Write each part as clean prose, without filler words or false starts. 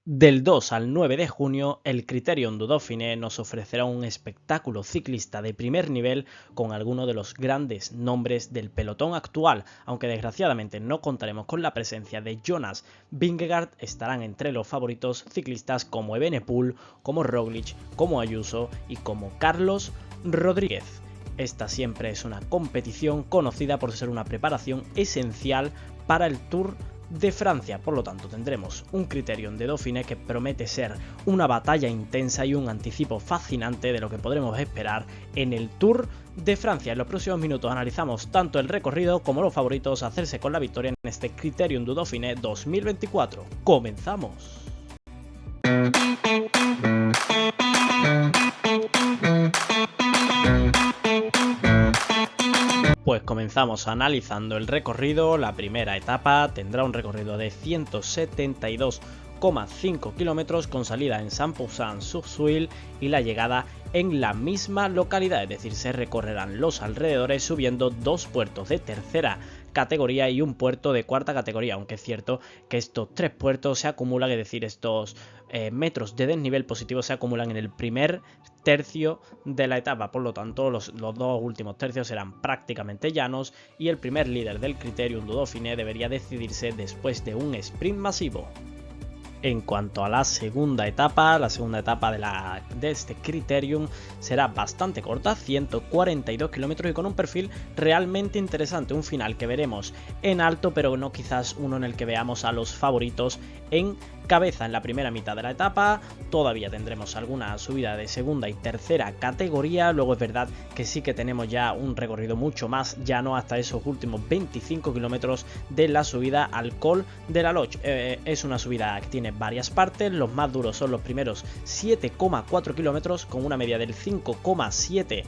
Del 2 al 9 de junio, el Critérium du Dauphiné nos ofrecerá un espectáculo ciclista de primer nivel con algunos de los grandes nombres del pelotón actual, aunque desgraciadamente no contaremos con la presencia de Jonas Vingegaard. Estarán entre los favoritos ciclistas como Evenepoel, como Roglic, como Ayuso y como Carlos Rodríguez. Esta siempre es una competición conocida por ser una preparación esencial para el Tour de Francia, por lo tanto tendremos un Critérium de Dauphiné que promete ser una batalla intensa y un anticipo fascinante de lo que podremos esperar en el Tour de Francia. En los próximos minutos analizamos tanto el recorrido como los favoritos a hacerse con la victoria en este Critérium du Dauphiné 2024. ¡Comenzamos! Pues comenzamos analizando el recorrido. La primera etapa tendrá un recorrido de 172,5 kilómetros con salida en Saint-Pourçain-sur-Souil y la llegada en la misma localidad, es decir, se recorrerán los alrededores subiendo dos puertos de tercera categoría y un puerto de cuarta categoría, aunque es cierto que estos tres puertos se acumulan, es decir, estos metros de desnivel positivo se acumulan en el primer tercio de la etapa, por lo tanto los dos últimos tercios serán prácticamente llanos y el primer líder del Critérium du Dauphiné debería decidirse después de un sprint masivo. En cuanto a la segunda etapa de este Critérium será bastante corta, 142 kilómetros y con un perfil realmente interesante, un final que veremos en alto, pero no quizás uno en el que veamos a los favoritos en cabeza. En la primera mitad de la etapa todavía tendremos alguna subida de segunda y tercera categoría, luego es verdad que sí que tenemos ya un recorrido mucho más llano hasta esos últimos 25 kilómetros de la subida al Col de la Loche. Es una subida que tiene varias partes, los más duros son los primeros 7,4 kilómetros con una media del 5,7%.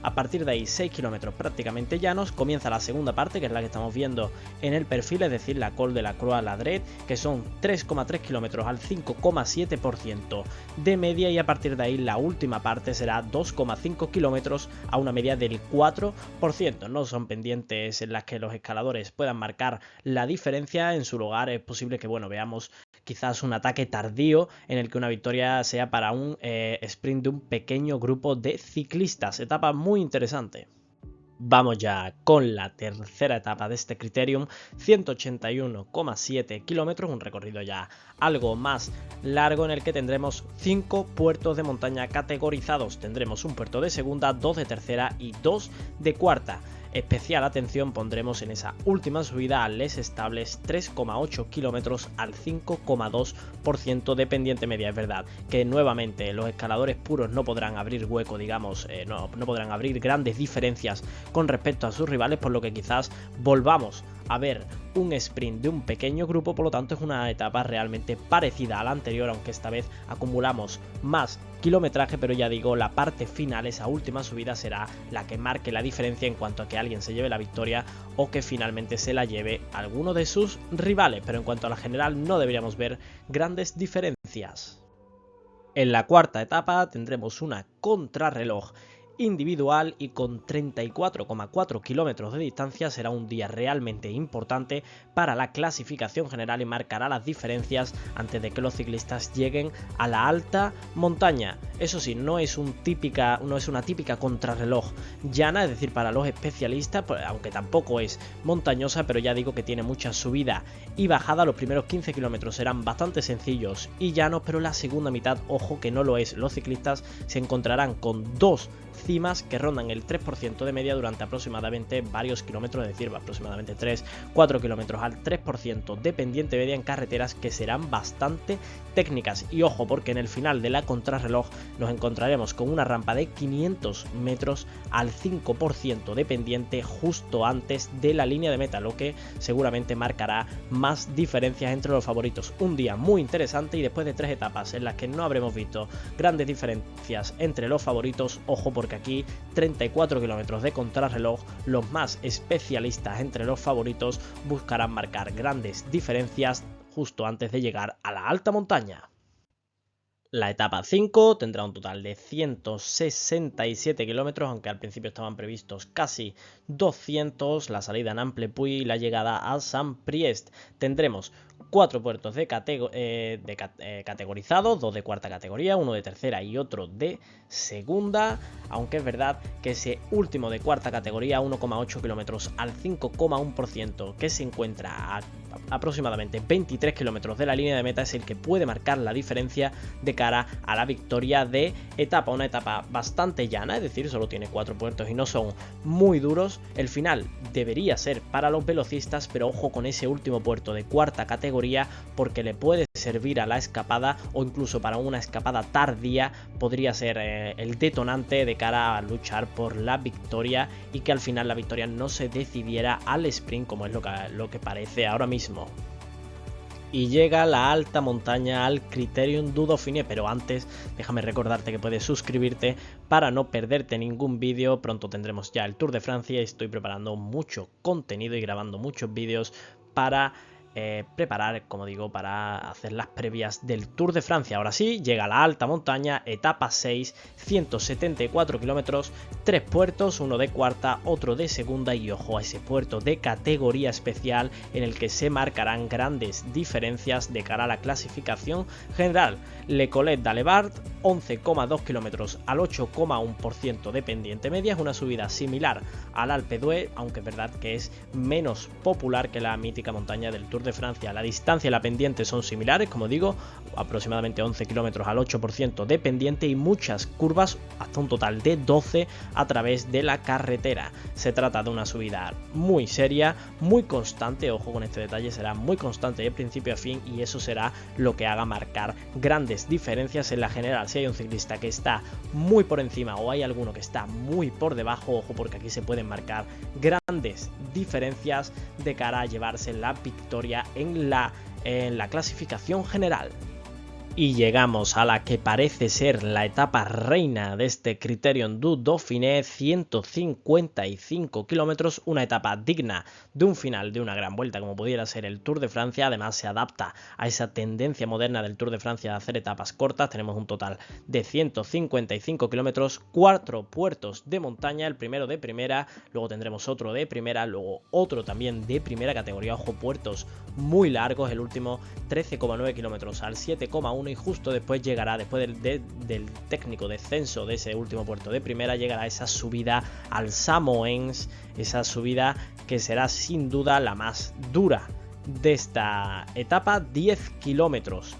A partir de ahí 6 kilómetros prácticamente llanos. Comienza la segunda parte, que es la que estamos viendo en el perfil, es decir, la Col de la Croix-Ladret, que son 3,3 kilómetros al 5,7% de media, y a partir de ahí la última parte será 2,5 kilómetros a una media del 4%. No son pendientes en las que los escaladores puedan marcar la diferencia. En su lugar es posible que veamos quizás un ataque tardío en el que una victoria sea para un sprint de un pequeño grupo de ciclistas. Etapa muy interesante. Vamos ya con la tercera etapa de este Critérium, 181,7 kilómetros, un recorrido ya algo más largo en el que tendremos 5 puertos de montaña categorizados. Tendremos un puerto de segunda, 2 de tercera y 2 de cuarta. Especial atención pondremos en esa última subida a Les Estables, 3,8 kilómetros al 5,2% de pendiente media. Es verdad que nuevamente los escaladores puros no podrán abrir hueco, digamos, no podrán abrir grandes diferencias con respecto a sus rivales, por lo que quizás volvamos a ver un sprint de un pequeño grupo. Por lo tanto es una etapa realmente parecida a la anterior, aunque esta vez acumulamos más kilometraje, pero ya digo, la parte final, esa última subida, será la que marque la diferencia en cuanto a que alguien se lleve la victoria o que finalmente se la lleve alguno de sus rivales, pero en cuanto a la general no deberíamos ver grandes diferencias. En la cuarta etapa tendremos una contrarreloj individual y con 34,4 kilómetros de distancia. Será un día realmente importante para la clasificación general y marcará las diferencias antes de que los ciclistas lleguen a la alta montaña. Eso sí, no es una típica contrarreloj llana, es decir, para los especialistas, aunque tampoco es montañosa, pero ya digo que tiene mucha subida y bajada. Los primeros 15 kilómetros serán bastante sencillos y llanos, pero la segunda mitad, ojo que no lo es. Los ciclistas se encontrarán con dos cimas que rondan el 3% de media durante aproximadamente varios kilómetros, es decir, aproximadamente 3-4 kilómetros al 3% de pendiente media en carreteras que serán bastante técnicas. Y ojo, porque en el final de la contrarreloj nos encontraremos con una rampa de 500 metros al 5% de pendiente justo antes de la línea de meta, lo que seguramente marcará más diferencias entre los favoritos. Un día muy interesante, y después de 3 etapas en las que no habremos visto grandes diferencias entre los favoritos, ojo, porque aquí 34 kilómetros de contrarreloj, los más especialistas entre los favoritos buscarán marcar grandes diferencias justo antes de llegar a la alta montaña. La etapa 5 tendrá un total de 167 kilómetros, aunque al principio estaban previstos casi 200, la salida en Amplepuy y la llegada a Saint-Priest. Tendremos 4 puertos categorizados, 2 de cuarta categoría, uno de tercera y otro de segunda, aunque es verdad que ese último de cuarta categoría, 1,8 kilómetros al 5,1%, que se encuentra a aproximadamente 23 kilómetros de la línea de meta, es el que puede marcar la diferencia de cara a la victoria de etapa. Una etapa bastante llana, es decir, solo tiene 4 puertos y no son muy duros. El final debería ser para los velocistas, pero ojo con ese último puerto de cuarta categoría, porque le puede servir a la escapada, o incluso para una escapada tardía podría ser el detonante de cara a luchar por la victoria, y que al final la victoria no se decidiera al sprint, como es lo que parece ahora mismo. Y llega la alta montaña al Critérium du Dauphiné, pero antes déjame recordarte que puedes suscribirte para no perderte ningún vídeo. Pronto tendremos ya el Tour de Francia y estoy preparando mucho contenido y grabando muchos vídeos para preparar, como digo, para hacer las previas del Tour de Francia. Ahora sí, llega la alta montaña, etapa 6, 174 kilómetros, 3 puertos, uno de cuarta, otro de segunda, y ojo a ese puerto de categoría especial en el que se marcarán grandes diferencias de cara a la clasificación general. Le Collet d'Alevard, 11,2 kilómetros al 8,1% de pendiente media, es una subida similar al Alpe d'Huez, aunque es verdad que es menos popular que la mítica montaña del Tour de Francia. La distancia y la pendiente son similares, como digo, aproximadamente 11 kilómetros al 8% de pendiente y muchas curvas, hasta un total de 12 a través de la carretera. Se trata de una subida muy seria, muy constante, ojo con este detalle, será muy constante de principio a fin, y eso será lo que haga marcar grandes diferencias en la general. Si hay un ciclista que está muy por encima o hay alguno que está muy por debajo, ojo, porque aquí se pueden marcar grandes diferencias de cara a llevarse la victoria en la clasificación general. Y llegamos a la que parece ser la etapa reina de este Critérium du Dauphiné, 155 kilómetros, una etapa digna de un final de una gran vuelta como pudiera ser el Tour de Francia. Además se adapta a esa tendencia moderna del Tour de Francia de hacer etapas cortas. Tenemos un total de 155 kilómetros, 4 puertos de montaña, el primero de primera, luego tendremos otro de primera, luego otro también de primera categoría, ojo, puertos muy largos, el último 13,9 kilómetros al 7,1, y justo después llegará, después del técnico descenso de ese último puerto de primera, llegará esa subida al Samoëns, esa subida que será sin duda la más dura de esta etapa, 10 kilómetros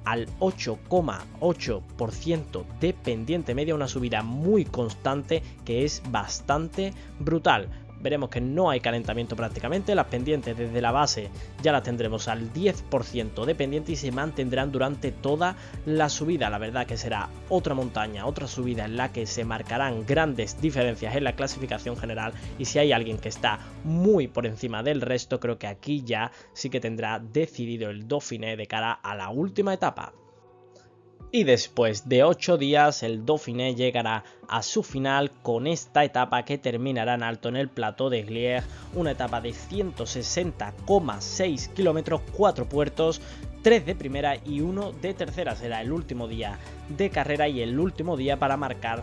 al 8,8% de pendiente media, una subida muy constante que es bastante brutal. Veremos que no hay calentamiento prácticamente, las pendientes desde la base ya las tendremos al 10% de pendiente y se mantendrán durante toda la subida. La verdad que será otra montaña, otra subida en la que se marcarán grandes diferencias en la clasificación general, y si hay alguien que está muy por encima del resto, creo que aquí ya sí que tendrá decidido el Dauphiné de cara a la última etapa. Y después de 8 días el Dauphiné llegará a su final con esta etapa que terminará en alto en el Plateau de Glières, una etapa de 160,6 kilómetros, 4 puertos, 3 de primera y 1 de tercera. Será el último día de carrera y el último día para marcar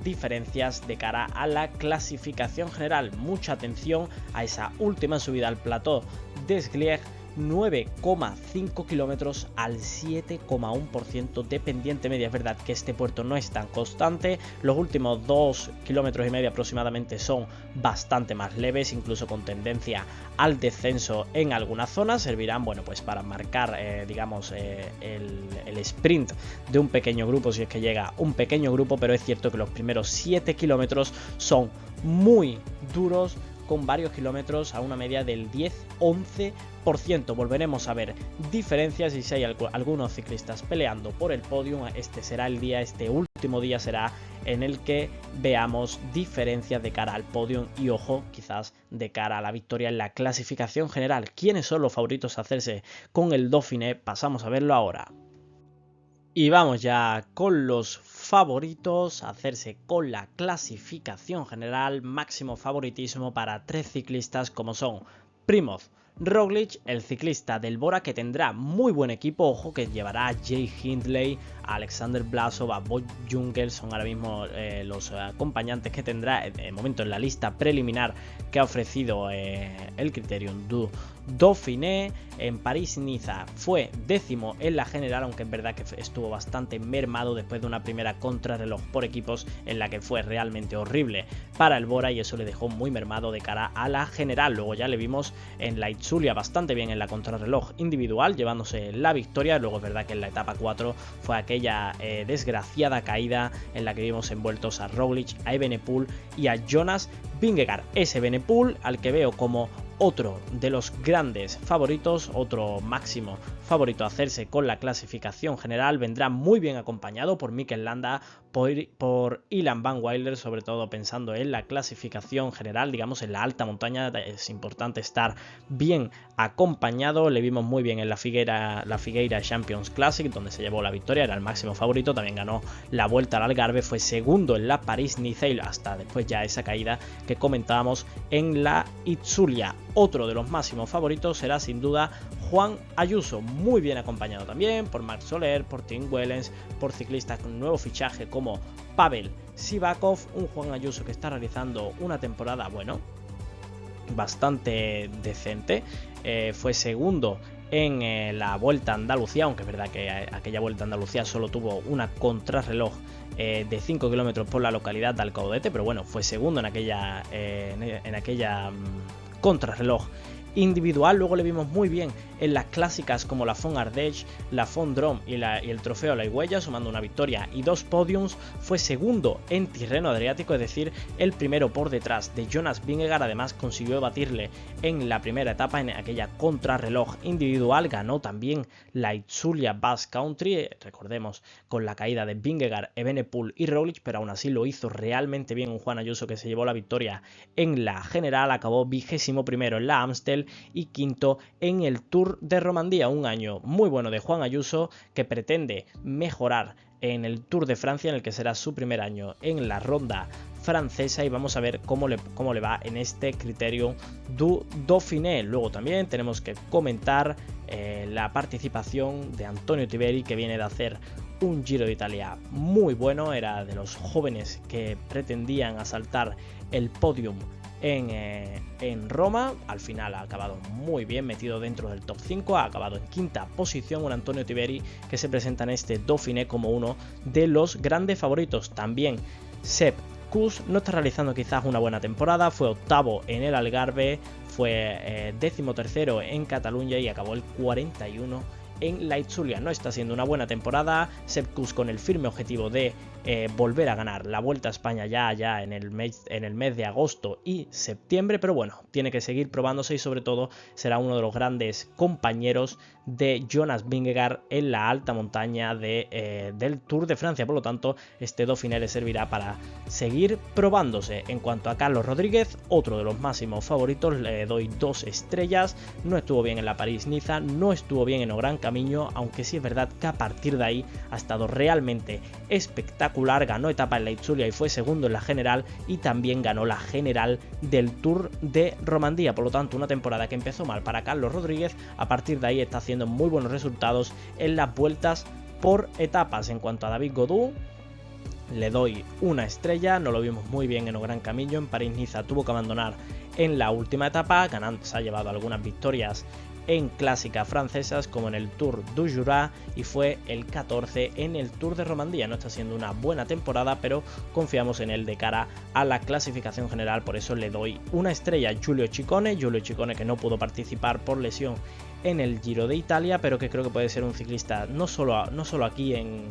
diferencias de cara a la clasificación general. Mucha atención a esa última subida al Plateau de Glières, 9,5 kilómetros al 7,1% de pendiente media. Es verdad que este puerto no es tan constante, los últimos 2,5 kilómetros aproximadamente son bastante más leves, incluso con tendencia al descenso en algunas zonas. Servirán, bueno, pues para marcar digamos el sprint de un pequeño grupo, si es que llega un pequeño grupo, pero es cierto que los primeros 7 kilómetros son muy duros, con varios kilómetros a una media del 10-11%. Volveremos a ver diferencias, y si hay algunos ciclistas peleando por el podium, este será el día, este último día será en el que veamos diferencias de cara al podium y, ojo, quizás de cara a la victoria en la clasificación general. ¿Quiénes son los favoritos a hacerse con el Dauphiné? Pasamos a verlo ahora. Y vamos ya con los favoritos a hacerse con la clasificación general. Máximo favoritismo para 3 ciclistas como son Primoz Roglic, el ciclista del Bora, que tendrá muy buen equipo, ojo, que llevará a Jay Hindley, a Alexander Blasov, a Bob Jungels, son ahora mismo los acompañantes que tendrá de momento en la lista preliminar que ha ofrecido el Critérium du Dauphiné. En París-Niza fue 10º en la general, aunque es verdad que estuvo bastante mermado después de una primera contrarreloj por equipos en la que fue realmente horrible para el Bora y eso le dejó muy mermado de cara a la general. Luego ya le vimos en la Itzulia bastante bien en la contrarreloj individual, llevándose la victoria. Luego es verdad que en la etapa 4 fue aquella desgraciada caída en la que vimos envueltos a Roglic, a Evenepoel y a Jonas Vingegaard. Ese Evenepoel al que veo como otro de los grandes favoritos, otro máximo favorito a hacerse con la clasificación general, vendrá muy bien acompañado por Mikel Landa, por Ilan Van Wilder, sobre todo pensando en la clasificación general, digamos en la alta montaña es importante estar bien acompañado. Le vimos muy bien en la Figueira Champions Classic, donde se llevó la victoria, era el máximo favorito, también ganó la Vuelta al Algarve, fue segundo en la París-Niza y hasta después ya esa caída que comentábamos en la Itzulia. Otro de los máximos favoritos será sin duda Juan Ayuso, muy bien acompañado también por Marc Soler, por Tim Wellens, por ciclistas con nuevo fichaje como Pavel Sivakov, un Juan Ayuso que está realizando una temporada, bueno, bastante decente. Fue segundo en la Vuelta a Andalucía, aunque es verdad que aquella Vuelta a Andalucía solo tuvo una contrarreloj de 5 kilómetros por la localidad de Alcaudete, pero bueno, fue segundo en aquella contrarreloj individual. Luego le vimos muy bien en las clásicas como la Font Ardèche, la Font Drôme y el Trofeo La Higüella, sumando una victoria y 2 podiums. Fue segundo en Tirreno Adriático, es decir, el primero por detrás de Jonas Vingegaard. Además consiguió batirle en la primera etapa en aquella contrarreloj individual. Ganó también la Itzulia Basque Country, recordemos con la caída de Vingegaard, Evenepoel y Roglic, pero aún así lo hizo realmente bien un Juan Ayuso que se llevó la victoria en la general. Acabó 21º en la Amstel y quinto en el Tour de Romandía, un año muy bueno de Juan Ayuso que pretende mejorar en el Tour de Francia, en el que será su primer año en la ronda francesa, y vamos a ver cómo le va en este Criterium du Dauphiné. Luego también tenemos que comentar la participación de Antonio Tiberi, que viene de hacer un Giro de Italia muy bueno, era de los jóvenes que pretendían asaltar el podium en Roma. Al final ha acabado muy bien metido dentro del top 5, ha acabado en quinta posición un Antonio Tiberi que se presenta en este Dauphiné como uno de los grandes favoritos. También Sepp Kuss no está realizando quizás una buena temporada, fue octavo en el Algarve, fue 13º en Cataluña y acabó el 41 en la Itzulia. No está siendo una buena temporada. Sepp Kuss con el firme objetivo de volver a ganar la Vuelta a España ya en el mes de agosto y septiembre, pero bueno, tiene que seguir probándose y sobre todo será uno de los grandes compañeros de Jonas Vingegaard en la alta montaña del Tour de Francia. Por lo tanto, este Dauphiné le servirá para seguir probándose. En cuanto a Carlos Rodríguez, otro de los máximos favoritos, le doy 2 estrellas. No estuvo bien en la París-Niza, no estuvo bien en Gran Camino, aunque sí es verdad que a partir de ahí ha estado realmente espectacular. Ganó etapa en la Itzulia y fue segundo en la general, y también ganó la general del Tour de Romandía. Por lo tanto, una temporada que empezó mal para Carlos Rodríguez, a partir de ahí está haciendo muy buenos resultados en las vueltas por etapas. En cuanto a David Gaudu, le doy 1 estrella, no lo vimos muy bien en Gran Camino. En París-Niza tuvo que abandonar en la última etapa, ganando, se ha llevado algunas victorias en clásicas francesas como en el Tour du Jura y fue el 14 en el Tour de Romandía. No está siendo una buena temporada, pero confiamos en él de cara a la clasificación general, por eso le doy 1 estrella. Giulio Ciccone que no pudo participar por lesión en el Giro de Italia, pero que creo que puede ser un ciclista no solo aquí en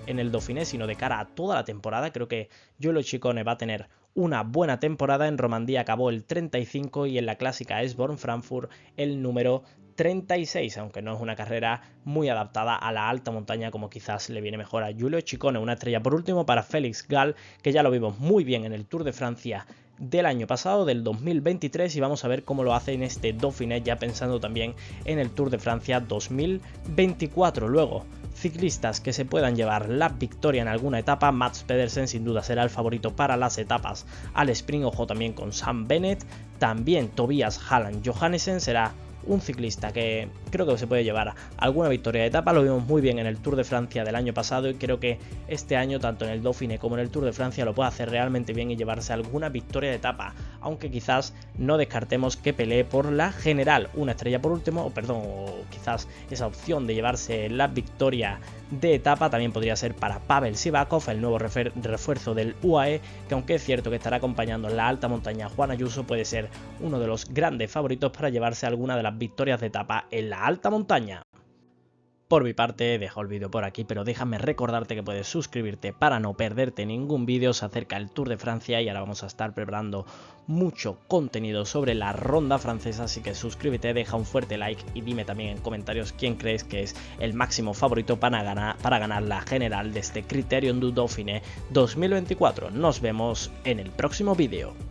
el Dauphiné, sino de cara a toda la temporada. Creo que Giulio Ciccone va a tener una buena temporada. En Romandía acabó el 35 y en la clásica Esborn-Frankfurt el número 36, aunque no es una carrera muy adaptada a la alta montaña como quizás le viene mejor a Giulio Ciccone. 1 estrella por último para Félix Gall, que ya lo vimos muy bien en el Tour de Francia del año pasado, del 2023, y vamos a ver cómo lo hace en este Dauphiné, ya pensando también en el Tour de Francia 2024. Luego, ciclistas que se puedan llevar la victoria en alguna etapa. Mads Pedersen sin duda será el favorito para las etapas al sprint, ojo también con Sam Bennett. También Tobias Halland Johannessen será un ciclista que creo que se puede llevar alguna victoria de etapa. Lo vimos muy bien en el Tour de Francia del año pasado y creo que este año tanto en el Dauphiné como en el Tour de Francia lo puede hacer realmente bien y llevarse alguna victoria de etapa, aunque quizás no descartemos que pelee por la general, una estrella por último, o quizás esa opción de llevarse la victoria de etapa también podría ser para Pavel Sivakov, el nuevo refuerzo del UAE, que aunque es cierto que estará acompañando en la alta montaña a Juan Ayuso, puede ser uno de los grandes favoritos para llevarse alguna de las victorias de etapa en la alta montaña. Por mi parte, dejo el vídeo por aquí, pero déjame recordarte que puedes suscribirte para no perderte ningún vídeo. Se acerca el Tour de Francia y ahora vamos a estar preparando mucho contenido sobre la ronda francesa, así que suscríbete, deja un fuerte like y dime también en comentarios quién crees que es el máximo favorito para ganar la general de este Criterium du Dauphiné 2024. Nos vemos en el próximo vídeo.